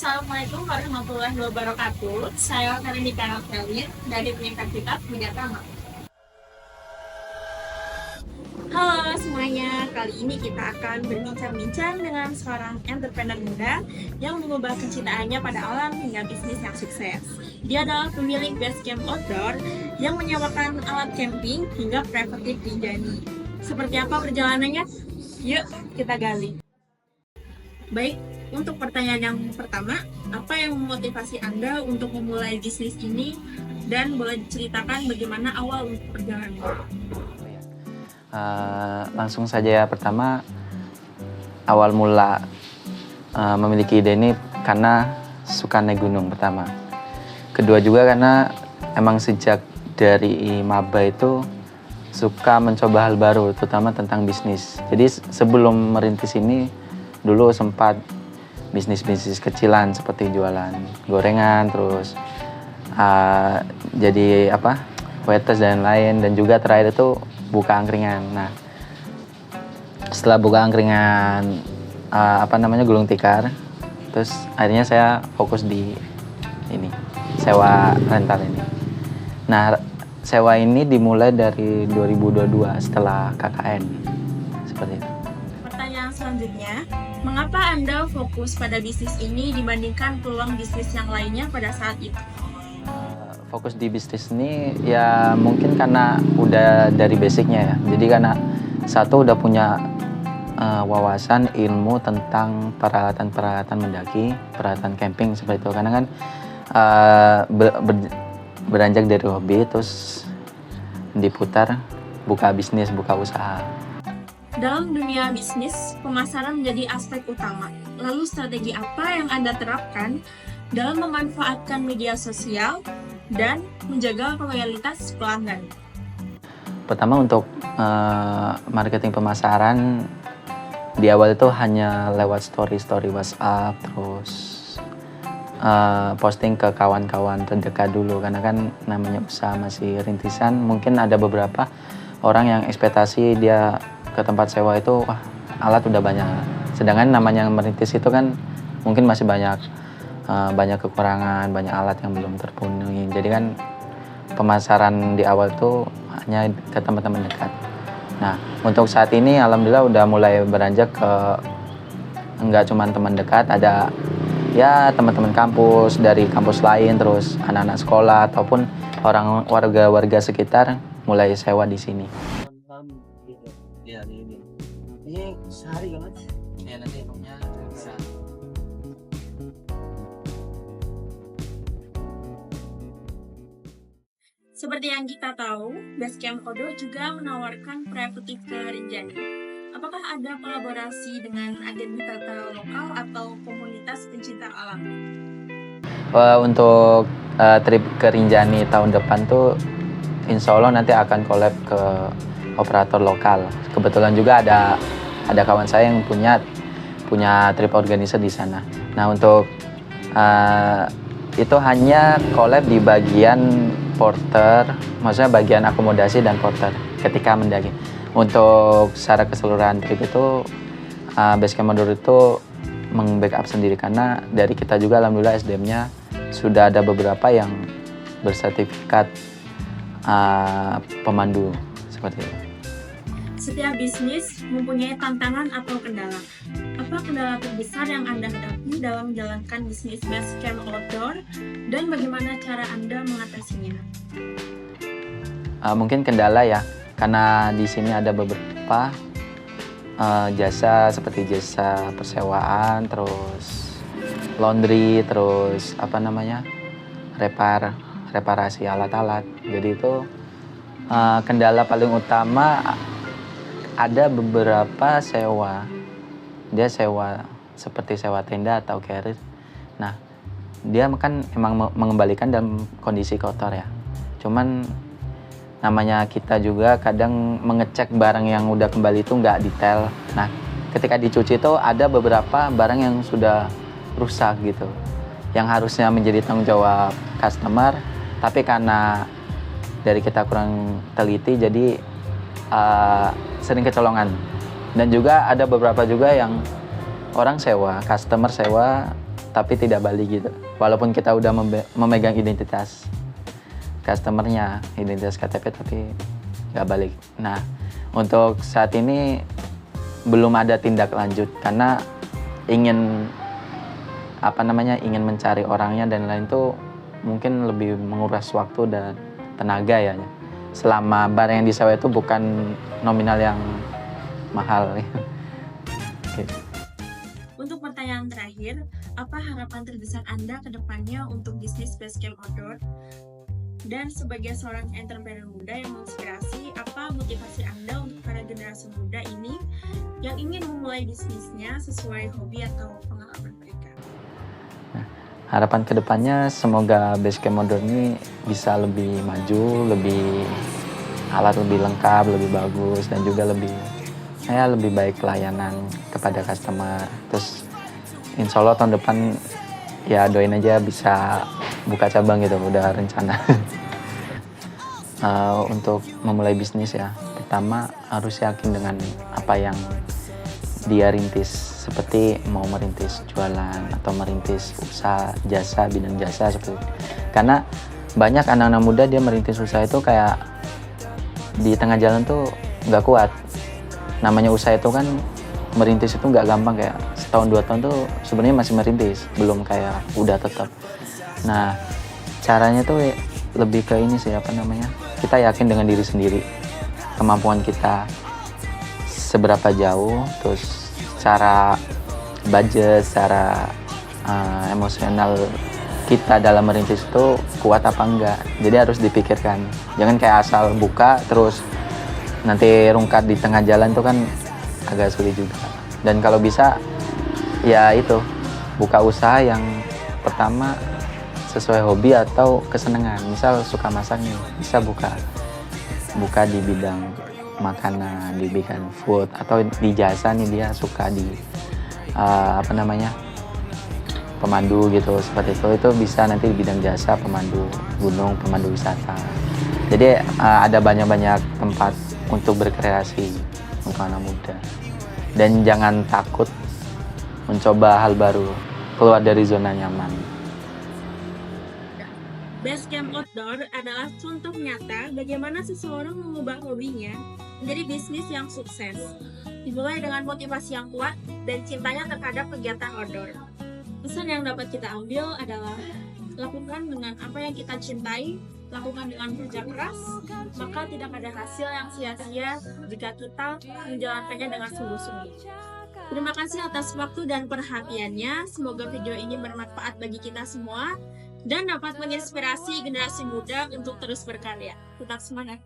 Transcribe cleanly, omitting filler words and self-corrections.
Assalamualaikum warahmatullahi wabarakatuh. Saya Karindika Novelin dari Universitas Widyatama. Halo semuanya, kali ini kita akan berbincang-bincang dengan seorang entrepreneur muda yang mengubah kecintaannya pada alam hingga bisnis yang sukses. Dia adalah pemilik Basecamp Outdoor yang menyewakan alat camping hingga preventif Rinjani. Seperti apa perjalanannya? Yuk kita gali. Baik, untuk pertanyaan yang pertama, apa yang memotivasi Anda untuk memulai bisnis ini? Dan boleh diceritakan bagaimana awal untuk perjalanannya? Langsung saja ya, pertama awal mula memiliki ide ini karena suka naik gunung pertama. Kedua juga karena emang sejak dari maba itu suka mencoba hal baru, terutama tentang bisnis. Jadi sebelum merintis ini dulu sempat bisnis kecilan seperti jualan gorengan, terus jadi waiters dan lain, dan juga terakhir itu buka angkringan. Nah, setelah buka angkringan gulung tikar, terus akhirnya saya fokus di ini, sewa rental ini. Nah, sewa ini dimulai dari 2022 setelah KKN, seperti itu. Pertanyaan selanjutnya, mengapa Anda fokus pada bisnis ini dibandingkan peluang bisnis yang lainnya pada saat itu? Fokus di bisnis ini ya mungkin karena udah dari basicnya ya. Jadi karena satu udah punya wawasan ilmu tentang peralatan mendaki, peralatan camping seperti itu. Karena kan beranjak dari hobi terus diputar buka bisnis, buka usaha. Dalam dunia bisnis, pemasaran menjadi aspek utama. Lalu strategi apa yang Anda terapkan dalam memanfaatkan media sosial dan menjaga loyalitas pelanggan? Pertama untuk marketing pemasaran di awal itu hanya lewat story WhatsApp, terus posting ke kawan-kawan terdekat dulu, karena kan namanya usaha masih rintisan. Mungkin ada beberapa orang yang ekspektasi dia ke tempat sewa itu wah alat udah banyak, sedangkan namanya merintis itu kan mungkin masih banyak kekurangan, banyak alat yang belum terpenuhi. Jadi kan pemasaran di awal tuh hanya ke teman-teman dekat. Nah, untuk saat ini alhamdulillah udah mulai beranjak ke enggak cuma teman dekat, ada ya teman-teman kampus dari kampus lain, terus anak-anak sekolah ataupun orang warga sekitar mulai sewa di sini. Ini sehari kan? Ya nanti punya bisa. Seperti yang kita tahu, Basecamp Outdoor juga menawarkan preventif ke Rinjani. Apakah ada kolaborasi dengan agen wisata lokal atau komunitas pencinta alam? Untuk trip ke Rinjani tahun depan tuh insya Allah nanti akan collab ke operator lokal. Kebetulan juga ada kawan saya yang punya trip organizer di sana. Nah, untuk itu hanya collab di bagian porter, maksudnya bagian akomodasi dan porter ketika mendaki. Untuk secara keseluruhan trip itu Basecamp Outdoor itu meng-backup sendiri, karena dari kita juga alhamdulillah SDM-nya sudah ada beberapa yang bersertifikat pemandu seperti itu. Setiap bisnis mempunyai tantangan atau kendala. Apa kendala terbesar yang Anda hadapi dalam menjalankan bisnis Basecamp Outdoor dan bagaimana cara Anda mengatasinya? Mungkin kendala ya, karena di sini ada beberapa jasa seperti jasa persewaan, terus laundry, terus reparasi alat-alat. Jadi itu kendala paling utama. Ada beberapa dia sewa seperti sewa tenda atau carrier. Nah, dia kan emang mengembalikan dalam kondisi kotor ya. Cuman namanya kita juga kadang mengecek barang yang udah kembali itu nggak detail. Nah, ketika dicuci itu ada beberapa barang yang sudah rusak gitu, yang harusnya menjadi tanggung jawab customer, tapi karena dari kita kurang teliti jadi sering kecolongan. Dan juga ada beberapa juga yang orang customer sewa tapi tidak balik gitu. Walaupun kita udah memegang identitas customernya, identitas KTP, tapi nggak balik. Nah, untuk saat ini belum ada tindak lanjut karena ingin ingin mencari orangnya dan lain tuh mungkin lebih menguras waktu dan tenaga ya. Selama barang yang disewa itu bukan nominal yang mahal. Oke. Untuk pertanyaan terakhir, apa harapan terbesar Anda ke depannya untuk bisnis Basecamp Outdoor? Dan sebagai seorang entrepreneur muda yang menginspirasi, apa motivasi Anda untuk para generasi muda ini yang ingin memulai bisnisnya sesuai hobi atau pengalaman mereka? Harapan kedepannya semoga Basecamp Outdoor ini bisa lebih maju, alat lebih lengkap, lebih bagus, dan juga lebih baik pelayanan kepada customer. Terus insya Allah tahun depan ya doain aja bisa buka cabang gitu, udah rencana. Untuk memulai bisnis ya, pertama harus yakin dengan apa yang dia rintis, seperti mau merintis jualan atau merintis usaha jasa, bidang jasa seperti itu. Karena banyak anak-anak muda dia merintis usaha itu kayak di tengah jalan tuh nggak kuat. Namanya usaha itu kan merintis itu nggak gampang, kayak setahun 2 tahun tuh sebenarnya masih merintis, belum kayak udah tetap. Nah, caranya tuh lebih ke ini sih, kita yakin dengan diri sendiri, kemampuan kita seberapa jauh, terus cara budget, secara emosional kita dalam merintis itu kuat apa enggak. Jadi harus dipikirkan, jangan kayak asal buka terus nanti rungkat di tengah jalan tuh kan agak sulit juga. Dan kalau bisa ya itu, buka usaha yang pertama sesuai hobi atau kesenangan. Misal suka masak nih, bisa buka di bidang makanan, di bidang food, atau di jasa nih dia suka di pemandu gitu, seperti itu bisa nanti di bidang jasa, pemandu gunung, pemandu wisata. Jadi ada banyak tempat untuk berkreasi untuk anak muda, dan jangan takut mencoba hal baru, keluar dari zona nyaman. Basecamp Outdoor adalah contoh nyata bagaimana seseorang mengubah hobinya menjadi bisnis yang sukses. Dimulai dengan motivasi yang kuat dan cintanya terhadap kegiatan outdoor. Pesan yang dapat kita ambil adalah lakukan dengan apa yang kita cintai, lakukan dengan kerja keras, maka tidak ada hasil yang sia-sia jika kita menjalankannya dengan sungguh-sungguh. Terima kasih atas waktu dan perhatiannya. Semoga video ini bermanfaat bagi kita semua dan dapat menginspirasi generasi muda untuk terus berkarya. Tetap semangat!